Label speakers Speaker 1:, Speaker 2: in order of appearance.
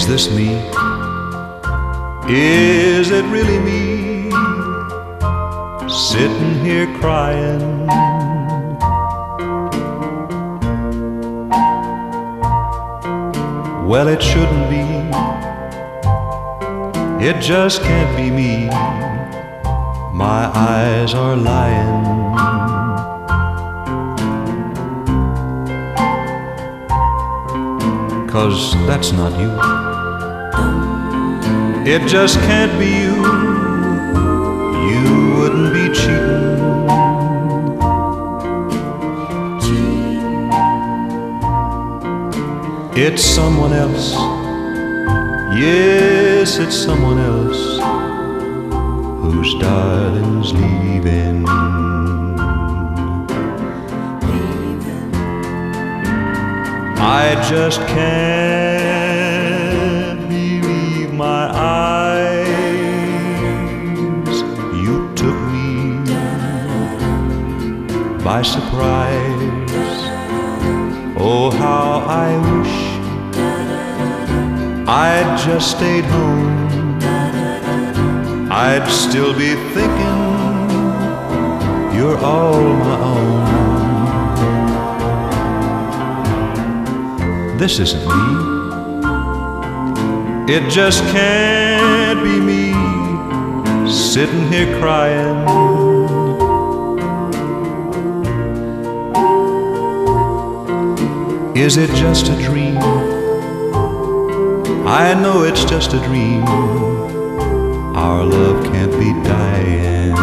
Speaker 1: Is this me? Is it really me? Sitting here crying. Well, it shouldn't be. It just can't be me. My eyes are lying. 'Cause that's not you. It just can't be you. You wouldn't be cheating. It's someone else. Yes, it's someone else whose darling's leaving. I just can't believe my eyes. You took me by surprise. Oh, how I wish I'd just stayed home. I'd still be thinking you're all my own. This isn't me. It just can't be me, sitting here crying. Is it just a dream? I know it's just a dream. Our love can't be dying.